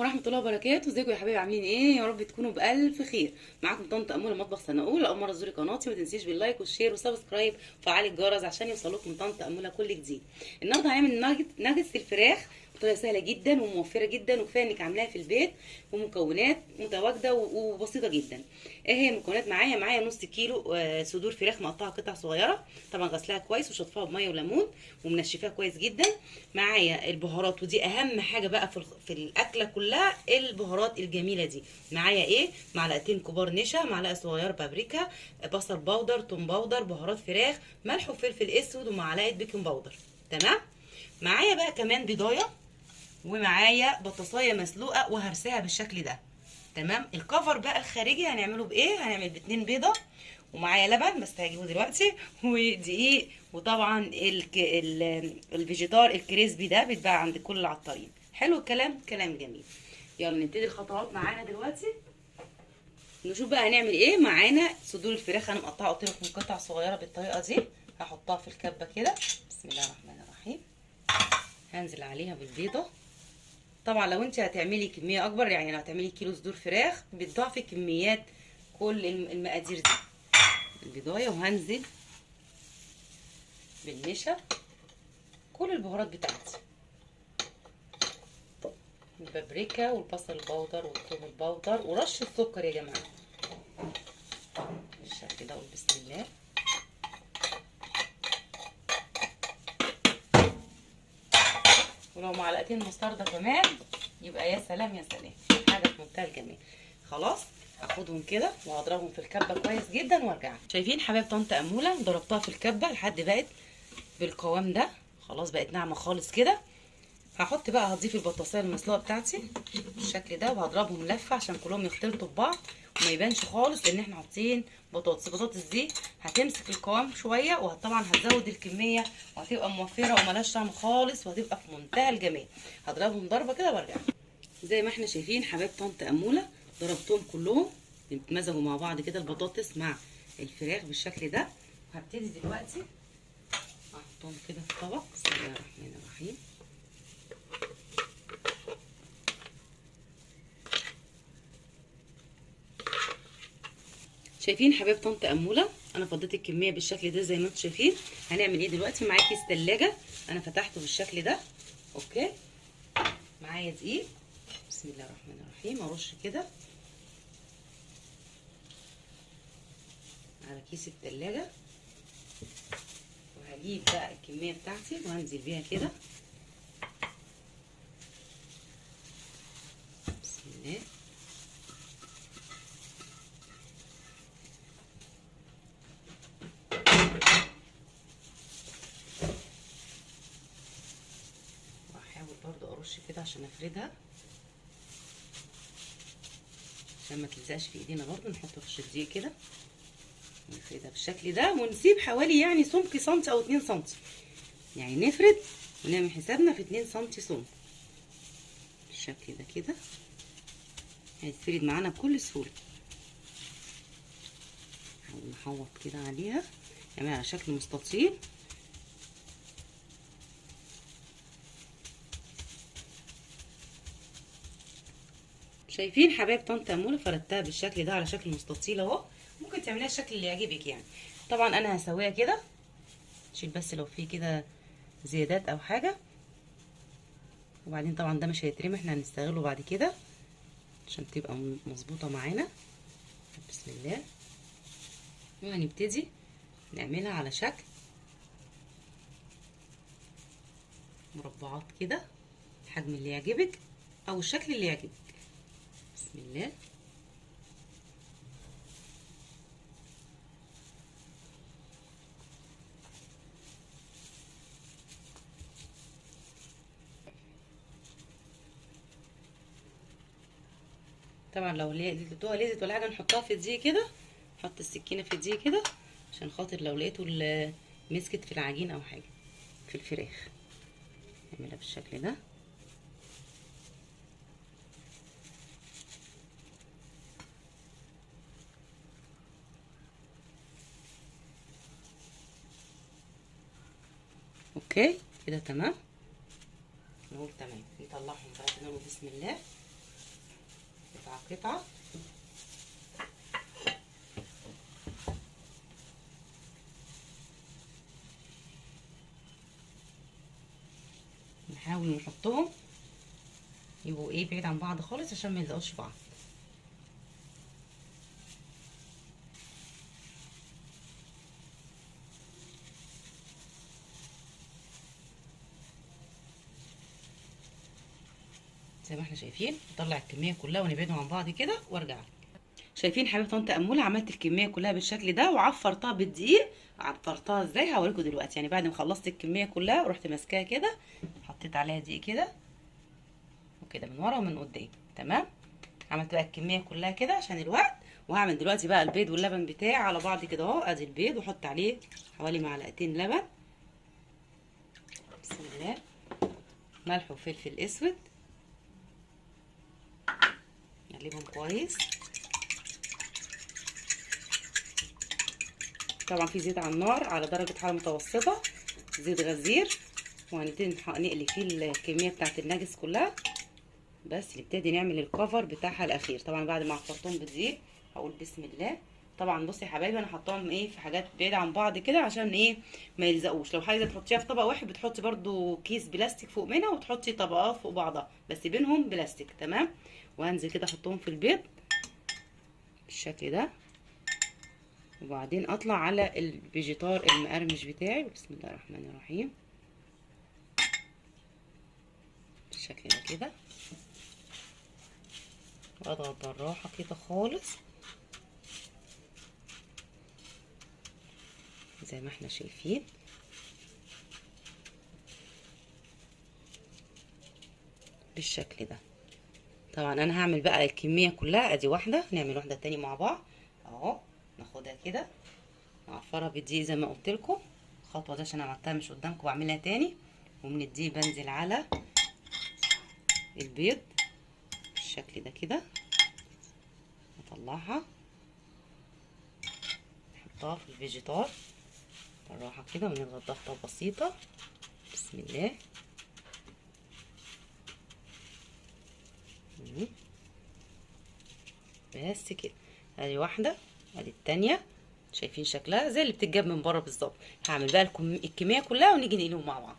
ورحمه الله وبركاته. ازيكم يا حبايبي؟ عاملين ايه؟ يا رب تكونوا بالف خير. معاكم طنط اموله مطبخ سنه اولى. اول مره تزوري قناتي ما تنسيش باللايك والشير والسبسكرايب وفعلي الجرس عشان يوصلكم طنط اموله كل جديد. النهارده هنعمل ناجتس الفراخ بطريقه سهله جدا وموفره جدا، وكفايه انك عاملاها في البيت، ومكونات متواجده وبسيطه جدا. ايه هي المكونات؟ معايا نص كيلو صدور فراخ مقطعه قطع صغيره، طبعا غسلها كويس وشطفها بميه وليمون ومنشفاها كويس جدا. معايا البهارات، ودي اهم حاجه بقى في الاكله كلها، البهارات الجميله دي. معايا ايه؟ معلقتين كبار نشا، معلقه صغيره بابريكا، بصل باودر، توم باودر، بهارات فراخ، ملح وفلفل اسود، ومعلقه بيكنج باودر. تمام. معايا بقى كمان بيضايه، ومعايا بطاطسايه مسلوقه وهرساها بالشكل ده. تمام. الكفر بقى الخارجي هنعمله بايه؟ هنعمل باتنين بيضه، ومعايا لبن بس هجيبه دلوقتي، ودقيق، وطبعا الفيجيتار الكريسبي ده بيتباع عند كل العطارين. حلو الكلام، كلام جميل. يلا نبتدي الخطوات معانا دلوقتي. نشوف بقى هنعمل ايه. معانا صدور الفراخ انا مقطعه قلت لكم قطع صغيره بالطريقه دي، هحطها في الكبه كده. بسم الله الرحمن الرحيم. هنزل عليها بالبيضه. طبعا لو انت هتعملي كميه اكبر، يعني لو هتعملي كيلو صدور فراخ بتضاعفي كميات كل المقادير دي. البيضايه، وهنزل بالنشا، كل البهارات بتاعتي، البابريكا والبصل البودر والثوم البودر، ورشه سكر يا جماعه بالشكل ده. بسم الله. ولو معلقتين مستردة كمان يبقى يا سلام يا سلام، حاجه في منتهى الجمال. خلاص هاخدهم كده وهضربهم في الكبه كويس جدا وارجع. شايفين حبايب طنط اموله؟ ضربتها في الكبه لحد بقت بالقوام ده، خلاص بقت ناعمه خالص كده. هضيف البطاطسايه المسلوقه بتاعتي بالشكل ده، وهضربهم لفه عشان كلهم يختلطوا ببعض وما يبانش خالص ان احنا حاطين بطاطس. البطاطس دي هتمسك القوام شويه، وطبعا هتزود الكميه وهتبقى موفره وملهاش طعم خالص، وهتبقى في منتهى الجمال. هضربهم ضربه كده وارجع. زي ما احنا شايفين حبايب طنط اموله، ضربتهم كلهم يتمزجوا مع بعض كده، البطاطس مع الفراخ بالشكل ده. هبتدي دلوقتي احطهم كده في طبق. بسم الله الرحمن الرحيم. شايفين حبايب طنط اموله؟ انا فضيت الكميه بالشكل ده زي ما انتم شايفين. هنعمل ايه دلوقتي؟ معايا كيس ثلاجه انا فتحته بالشكل ده. اوكي. معايا دقيق. بسم الله الرحمن الرحيم. ارش كده على كيس الثلاجه، وهجيب بقى الكميه بتاعتي وهنزل بيها كده. بسم الله. واحاول برضو ارش كده عشان افردها، عشان ما تلزقش في ايدينا. برضو نحط رشه دقيق كده ونفردها بالشكل ده، ونسيب حوالي يعني سمك سنتي او 2 سنتي، يعني نفرد ونعمل حسابنا في 2 سنتي سمك بالشكل ده كده. هيتفرد معانا بكل سهوله. نحوط كده عليها، نعملها على شكل مستطيل. شايفين حبايب طنط اموله؟ فردتها بالشكل ده على شكل مستطيل اهو. ممكن تعمليها الشكل اللي يعجبك يعني. طبعا انا هسويها كده، شيل بس لو في كده زيادات او حاجه، وبعدين طبعا ده مش هيترمي، احنا هنستغله بعد كده عشان تبقى مظبوطه معانا. بسم الله. وهنبتدي نعملها على شكل مربعات كده، الحجم اللي يعجبك او الشكل اللي يعجبك. بسم الله. طبعا لو لقيتوها لزت ولا حاجه نحطها في دي كده، نحط السكينه في دي كده عشان خاطر لو لقيته مسكت في العجين او حاجه في الفراخ. نعملها بالشكل ده. اوكي كده تمام. نقول تمام. نطلعهم بقى كده بسم الله. قطعه. نحاول نحطهم يبقوا ايه بعيد عن بعض خالص عشان ما يلزقوش في بعض. زي ما احنا شايفين نطلع الكميه كلها ونبعدهم عن بعض كده وارجع. شايفين حبيبه طنط اموله عملت الكميه كلها بالشكل ده وعفرتها بالدقيق. عفرتها ازاي هوريكم دلوقتي. يعني بعد ما خلصت الكميه كلها رحت ماسكاها كده حطيت عليها دقيق كده وكده من ورا ومن قدام. تمام. عملت بقى الكميه كلها كده عشان الوقت. وهعمل دلوقتي بقى البيض واللبن بتاعي على بعض كده اهو. ادي البيض واحط عليه حوالي معلقتين لبن. بسم الله. ملح وفلفل اسود. نقلبهم كويس. طبعا في زيت على النار على درجه حراره متوسطه، زيت غزير، وهنبتدي نقلي فيه الكميه بتاعت النجس كلها. بس نبتدي نعمل الكفر بتاعها الاخير. طبعا بعد ما عفرتهم بالزيت هقول بسم الله. طبعا بصي يا حبايبي انا حطاهم ايه في حاجات بعيده عن بعض كده عشان ايه ما يلزقوش. لو عايزه تحطيها في طبق واحد بتحطي برده كيس بلاستيك فوق منها وتحطي طبقات فوق بعضها بس بينهم بلاستيك. تمام. وهنزل كده احطهم في البيض بالشكل ده، وبعدين اطلع على الفيجيتار المقرمش بتاعي. بسم الله الرحمن الرحيم. بالشكل ده كده واضغط بالراحه كده خالص زي ما احنا شايفين. بالشكل ده. طبعا انا هعمل بقى الكميه كلها. ادي واحده، نعمل واحده تاني مع بعض اهو. ناخدها كده نعفرها بالدقيق زي ما قلت لكم. الخطوه دي عشان عملتها مش قدامكم بعملها تاني. ومن الدقيق بنزل على البيض بالشكل ده كده. اطلعها نحطها في الفيجيتار بالراحه كده ونضغط ضغطه بسيطه. بسم الله. بس كده. ادي واحده، ادي التانيه. شايفين شكلها زي اللي بتتجاب من بره بالظبط. هعمل بقى الكميه كلها ونيجي نقلهم مع بعض.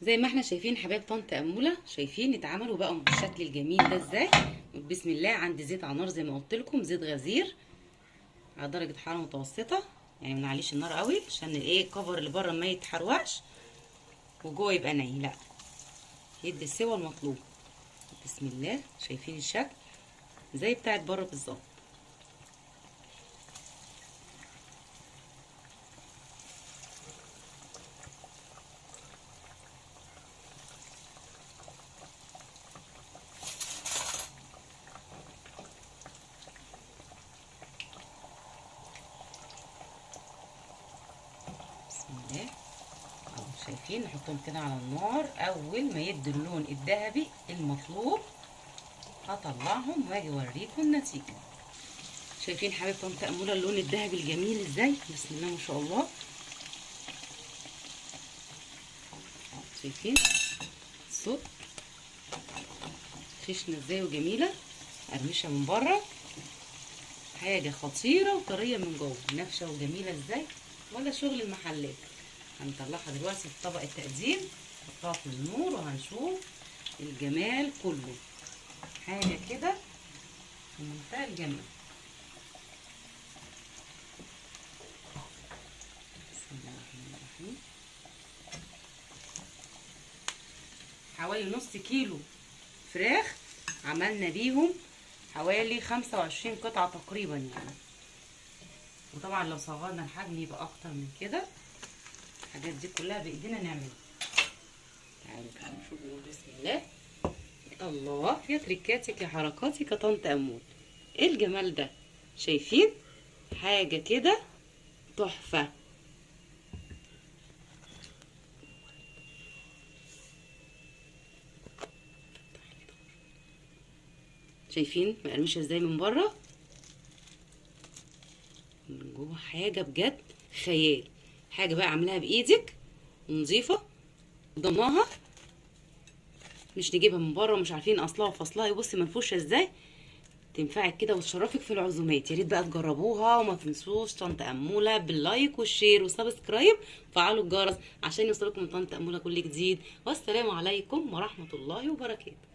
زي ما احنا شايفين حبايب طنط اموله، شايفين اتعملوا بقى بالشكل الجميل ده ازاي. بسم الله. عندي زيت على النار زي ما قلت لكم، زيت غزير على درجه حراره متوسطه. يعني ما نعليش النار قوي عشان الايه الكفر اللي بره ما يتحروقش وجوه يبقى ني، لا يدي السوى المطلوب. بسم الله. شايفين الشكل زي بتاعت بره بالظبط. شايفين نحطهم كده على النار. اول ما يدوا اللون الذهبي المطلوب هطلعهم واجي اوريكم النتيجه. شايفين حبايب طنط اموله اللون الذهبي الجميل ازاي. بسم الله ما شاء الله. شايفين الصوت خشنه ازاي وجميله قرمشه من بره، حاجه خطيره وطريه من جوه، نافشه وجميله ازاي ولا شغل المحلات. هنطلعها دلوقتي في طبق التقديم نحطها في النور وهنشوف الجمال كله. حاجه كده في منتهى الجمال. بسم الله الرحمن الرحيم. حوالي نص كيلو فراخ عملنا بيهم حوالي 25 قطعه تقريبا يعني. وطبعا لو صغرنا الحجم يبقى اكتر من كده. الحاجات دي كلها بايدينا نعملها. تعالوا كده نشوف. بسم الله. الله يا تريكاتك يا حركاتك يا طنط امول. ايه الجمال ده. شايفين حاجه كده تحفه. شايفين مقرمشه ازاي من بره من جوه. حاجه بجد خيال. حاجه بقى عاملاها بايدك ونظيفه ضمناها، مش نجيبها من بره ومش عارفين اصلها وفصلها. بصي منفوشه ازاي. تنفعك كده وتشرفك في العزومات. يا ريت بقى تجربوها، وما تنسوش طنط اموله باللايك والشير والسبسكرايب، فعلوا الجرس عشان يوصلكم من طنط اموله كل جديد. والسلام عليكم ورحمه الله وبركاته.